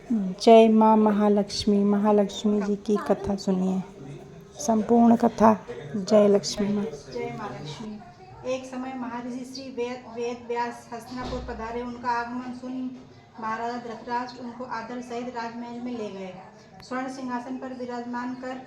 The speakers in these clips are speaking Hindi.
जय माँ महालक्ष्मी। महालक्ष्मी जी की कथा सुनिए, संपूर्ण कथा। जय लक्ष्मी माँ। जय माँ लक्ष्मी। एक समय महर्षि श्री वेद व्यास हस्तिनापुर पधारे। उनका आगमन सुन महाराजा धृतराष्ट्र उनको आदर सहित राजमहल में ले गए। स्वर्ण सिंहासन पर विराजमान कर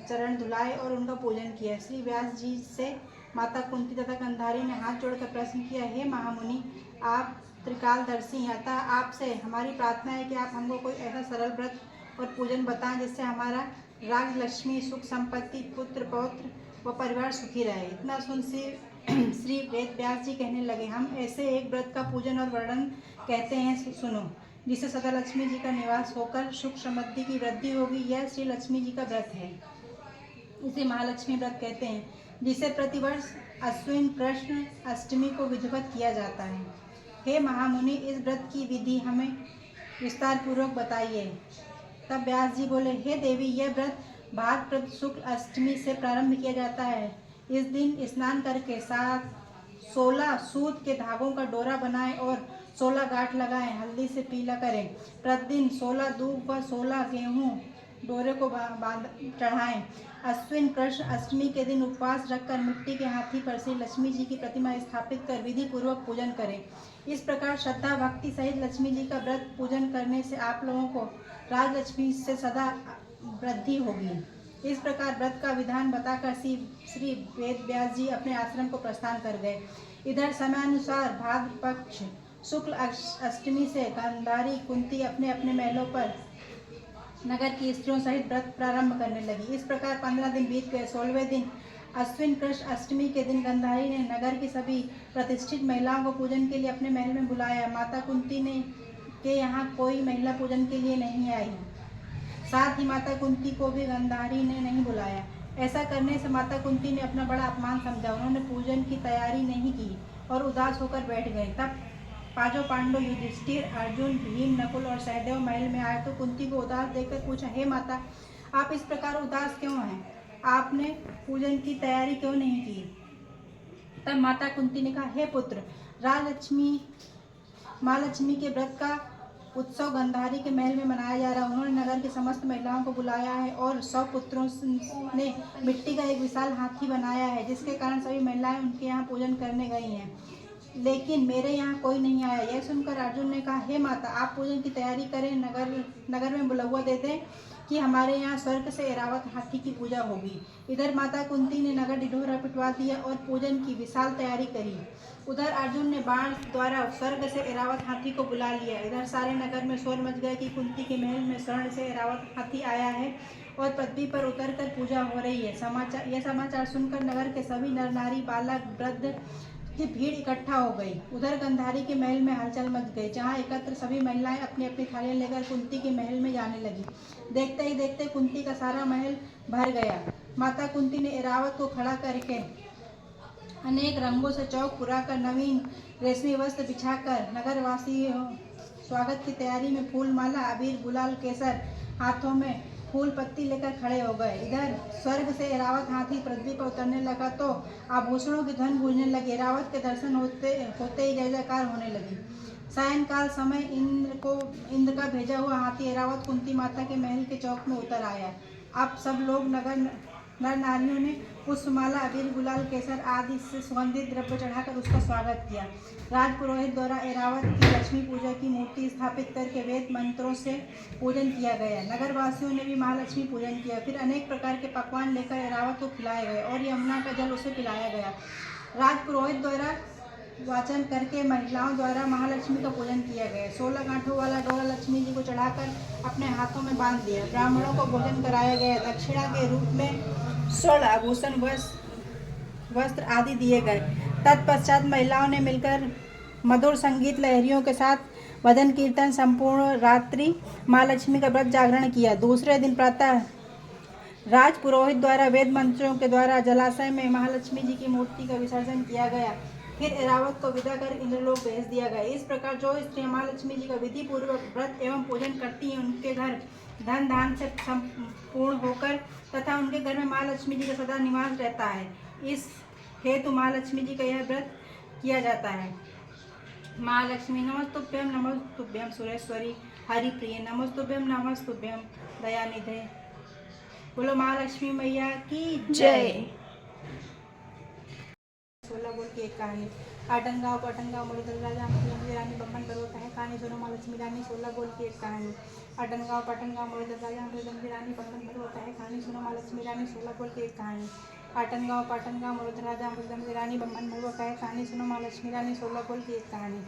चरण धुलाए और उनका पूजन किया। श्री व्यास जी से माता कुंती तथा गंधारी ने हाथ जोड़कर प्रश्न किया, हे महामुनि, आप त्रिकालदर्शी, अतः आपसे हमारी प्रार्थना है कि आप हमको कोई ऐसा सरल व्रत और पूजन बताएं जिससे हमारा राज लक्ष्मी, सुख संपत्ति, पुत्र पौत्र व परिवार सुखी रहे। इतना सुन श्री वेद व्यास जी कहने लगे, हम ऐसे एक व्रत का पूजन और वर्णन कहते हैं, सुनो, जिससे सदा लक्ष्मी जी का निवास होकर सुख समृद्धि की वृद्धि होगी। यह श्री लक्ष्मी जी का व्रत है। इसे महालक्ष्मी व्रत कहते हैं, जिसे प्रतिवर्ष अश्विन कृष्ण अष्टमी को विधिवत किया जाता है। हे महामुनि, इस व्रत की विधि हमें विस्तार पूर्वक बताइए। तब व्यास जी बोले, हे देवी, यह व्रत भाद्रपद शुक्ल अष्टमी से प्रारंभ किया जाता है। इस दिन स्नान करके 16 सूत के धागों का डोरा बनाएं और 16 गांठ लगाएं, हल्दी से पीला करें। प्रतिदिन 16 दूब व 16 गेहूं डोरे को बांध चढ़ाएं। अश्विन कृष्ण अष्टमी के दिन उपवास रखकर मिट्टी के हाथी पर श्री लक्ष्मी जी की प्रतिमा स्थापित कर विधि पूर्वक पूजन करें। इस प्रकार श्रद्धा भक्ति सहित लक्ष्मी जी का व्रत पूजन करने से आप लोगों को राजलक्ष्मी से सदा वृद्धि होगी। इस प्रकार व्रत का विधान बताकर श्री वेद व्यास जी अपने आश्रम को प्रस्थान कर गए। इधर समयानुसार भाद्र पक्ष शुक्ल अष्टमी से गांधारी कुंती अपने अपने महलों पर नगर की स्त्रियों सहित व्रत प्रारंभ करने लगी। इस प्रकार 15 दिन बीत गए। 16वें दिन अश्विन कृष्ण अष्टमी के दिन गंधारी ने नगर की सभी प्रतिष्ठित महिलाओं को पूजन के लिए अपने महल में बुलाया। माता कुंती ने के यहाँ कोई महिला पूजन के लिए नहीं आई। साथ ही माता कुंती को भी गंधारी ने नहीं बुलाया। ऐसा करने से माता कुंती ने अपना बड़ा अपमान समझा। उन्होंने पूजन की तैयारी नहीं की और उदास होकर बैठ गए। तब पांचों पांडव युधिष्ठिर, अर्जुन, भीम, नकुल और सहदेव महल में आए तो कुंती को उदास देखकर पूछा, हे माता, आप इस प्रकार उदास क्यों हैं? आपने पूजन की तैयारी क्यों नहीं की? तब माता कुंती ने कहा, हे पुत्र, राजलक्ष्मी माँ लक्ष्मी के व्रत का उत्सव गंधारी के महल में मनाया जा रहा है। उन्होंने नगर की समस्त महिलाओं को बुलाया है और 100 पुत्रों ने मिट्टी का एक विशाल हाथी बनाया है, जिसके कारण सभी महिलाएं उनके यहाँ पूजन करने गई हैं, लेकिन मेरे यहाँ कोई नहीं आया। यह सुनकर अर्जुन ने कहा, हे माता, आप पूजन की तैयारी करें, नगर में बुलवा दे दें कि हमारे यहाँ स्वर्ग से ऐरावत हाथी की पूजा होगी। इधर माता कुंती ने नगर ढिढोरा पिटवा दिया और पूजन की विशाल तैयारी करी। उधर अर्जुन ने बाण द्वारा स्वर्ग से ऐरावत हाथी को बुला लिया। इधर सारे नगर में शोर मच गया कि कुंती के महल में स्वर्ण से ऐरावत हाथी आया है और पृथ्वी पर उतरकर पूजा हो रही है। यह समाचार सुनकर नगर के सभी नर नारी, बालक, वृद्ध की भीड़ इकट्ठा हो गई। उधर गंधारी के महल में हलचल मच गई, जहाँ एकत्र सभी महिलाएं अपनी अपनी थालियां लेकर कुंती के महल में जाने लगी। देखते ही देखते कुंती का सारा महल भर गया। माता कुंती ने ऐरावत को खड़ा करके अनेक रंगों से चौक पुराकर नवीन रेशमी वस्त्र बिछाकर नगरवासी स्वागत की तैयारी में फूल माला, अबीर, गुलाल, केसर हाथों में फूल पत्ती लेकर खड़े हो गए। इधर स्वर्ग से ऐरावत हाथी पृथ्वी पर उतरने लगा तो आभूषणों की ध्वनि गूंजने लगी। ऐरावत के दर्शन होते ही जय जयकार होने लगी। सायंकाल समय इंद्र का भेजा हुआ हाथी ऐरावत कुंती माता के महल के चौक में उतर आया। अब सब लोग नर नारियों ने पुष्पमाला, अबीर, गुलाल, केसर आदि से सुगंधित द्रव्य चढ़ाकर उसका स्वागत किया। राजपुरोहित द्वारा ऐरावत की लक्ष्मी पूजा की मूर्ति स्थापित करके वेद मंत्रों से पूजन किया गया। नगरवासियों ने भी महालक्ष्मी पूजन किया। फिर अनेक प्रकार के पकवान लेकर ऐरावत को खिलाए गए और यमुना का जल उसे पिलाया गया। राजपुरोहित द्वारा वाचन करके महिलाओं द्वारा महालक्ष्मी का पूजन किया गया। 16 गांठों वाला डोरा लक्ष्मी जी को चढ़ाकर अपने हाथों में बांध दिया। ब्राह्मणों को भोजन कराया गया। दक्षिणा के रूप में स्वर्ण आभूषण, वस्त्र आदि दिए गए। तत्पश्चात महिलाओं ने मिलकर मधुर संगीत लहरियों के साथ भजन कीर्तन संपूर्ण रात्रि माँ लक्ष्मी का व्रत जागरण किया। दूसरे दिन प्रातः राज पुरोहित द्वारा वेद मंत्रों के द्वारा जलाशय में महालक्ष्मी जी की मूर्ति का विसर्जन किया गया। फिर ऐरावत को विदा कर इंद्रलोक भेज दिया गया। इस प्रकार जो स्त्रियां महालक्ष्मी जी का विधि पूर्वक व्रत एवं पूजन करती हैं, उनके घर धन धान से संपूर्ण होकर तथा उनके घर में महालक्ष्मी जी का सदा निवास रहता है। इस हेतु महालक्ष्मी जी का यह व्रत किया जाता है। महालक्ष्मी नमस्तुभ्यं सुरेश्वरी हरिप्रिय नमस्तुभ्यं दयानिधे। बोलो महालक्ष्मी मैया की जय। 16 बोल की एक कहानी। आटनगांव पटनगांव मुरदल राजा अमृतमंदी रानी बम्बन बरुआ कहे कहानी सुनो माँ लक्ष्मी रानी। 16 बोल की एक कहानी। आटनगांव पटनगांव मुरदल राजा अमृतमंदी रानी बम्बन बरुआ कहे कहानी सुनो माँ लक्ष्मी रानी। 16 बोल की एक कहानी। आटनगांव पटनगांव मुरदल राजा अमृतमंदी रानी बम्बन बरुआ कहे कहानी सुनो माँ लक्ष्मी रानी। 16 बोल की एक कहानी।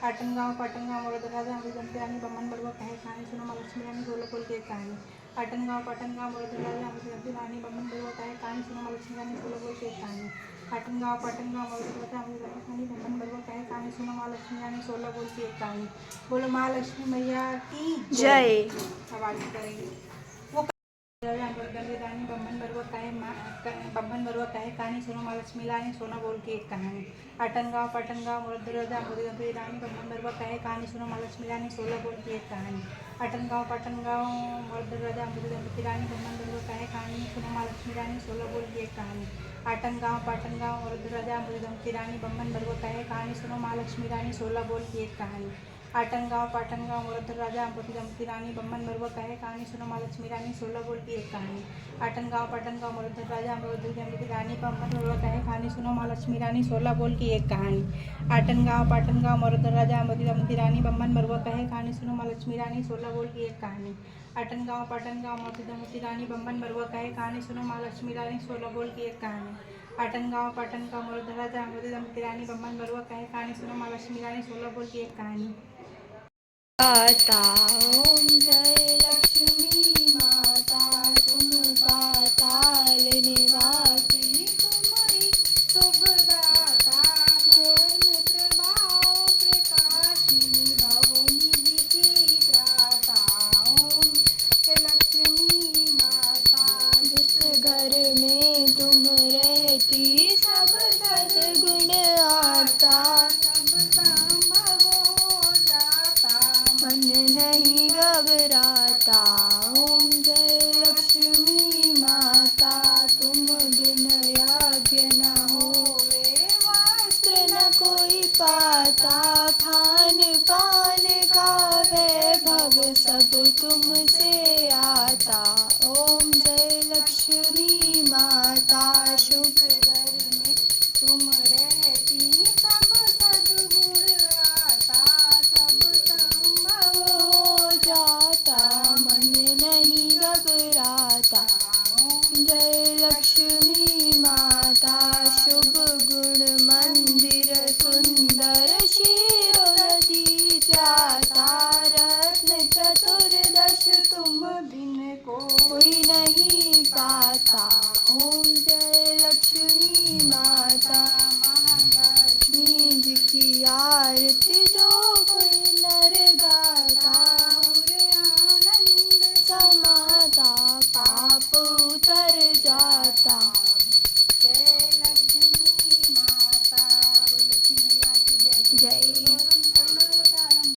आटनगांव पटनगांव मुरदल राजा अमृतमंदी रानी बम्बन बरुआ कहे कहानी सुनो माँ लक्ष्मी रानी। 16 बोल की एक कहानी। आटनगांव पटनगांव मुरदल राजा अमृतमंदी रानी बम्बन बरुआ कहे कहानी सुनो माँ लक्ष्मी रानी। 16 बोल की एक कहानी। आटनगांव पटनगांव मुरदल राजा अमृतमंदी रानी बम्बन बरुआ कहे कहानी सुनो माँ लक्ष्मी रानी। 16 बोल की एक कहानी। बोलो महालक्ष्मी मैया की जय। आवाज करेंगे। वो राजा अमृतमंदी रानी बम्बन बरुआ कहे कहानी सुनो माँ लक्ष्मी रानी। 16 बोल की एक कहानी। आटनगांव पटनगांव मुरदल राजा अमृतमंदी रानी बम्बन बरुआ कहे कहानी सुनो माँ लक्ष्मी रानी। 16 बोल की एक कहानी। आटनगांव पटनगांव मुरदल राजा अमृतमंदी रानी बम्बन बरुआ कहे कहानी सुनो माँ लक्ष्मी रानी। 16 बोल की एक कहानी। आटनगांव पटनगांव मुरदल राजा अमृतमंदी रानी बम्बन बरुआ कहे कहानी सुनो माँ लक्ष्मी रानी। 16 बोल की एक कहानी। आटनगांव पटनगांव मुरदल राजा अमृतमंदी रानी बम्बन बरुआ कहे कहानी सुनो माँ लक्ष्मी रानी। 16 बोल की एक कहानी। आटनगांव पटनगांव मुरदल राजा अमृतमंदी रानी बम्बन बरुआ कहे कहानी सुनो माँ लक्ष्मी रानी। 16 बोल की एक कहानी। आटनगांव पटनगांव मुरदल राजा अमृतमंदी रानी बम्बन बरुआ कहे कहानी सुनो माँ लक्ष्मी रानी। 16 बोल की एक कहानी। आटनगांव पटनगांव मुरदल रानी बम्बन बरुआ कहे कहानी सुनो माँ लक्ष्मी रानी। 16 बोल की एक कहानी। आटनगांव पटनगांव मुरदल राजा अमृतमंदी रानी बम्बन बरुआ कहे कहानी सुनो माँ लक्ष्मी रानी। 16 बोल की एक कहानी। माता ओम जय लक्ष्मी माता तुम पाताल निवासी तुम्हारी शुभदाता चरण प्रभाव प्रकाशिनी भवनी की त्राता। ओम लक्ष्मी माता जिस घर में तुम रहती सब सद्गुण आता सब संभव हो जाता। मन नहीं घबराता। ओम जय लक्ष्मी माता तुम बिन यज्ञ न होवे वस्त्र न कोई पाता खान पान का वैभव सब तुमसे आता। ओम जय लक्ष्मी माता शुभ घर में तुम रहती सब सद्गुण आता। सब संभव हो जाता मन नहीं घबराता। जय लक्ष्मी माता शुभ गुण मंदिर सुंदर शिरोरधि जाता रत्न चतुर्दश तुम बिन को कोई नहीं पाता। ओम जय लक्ष्मी माता महालक्ष्मी जी की आरती जो कोई नर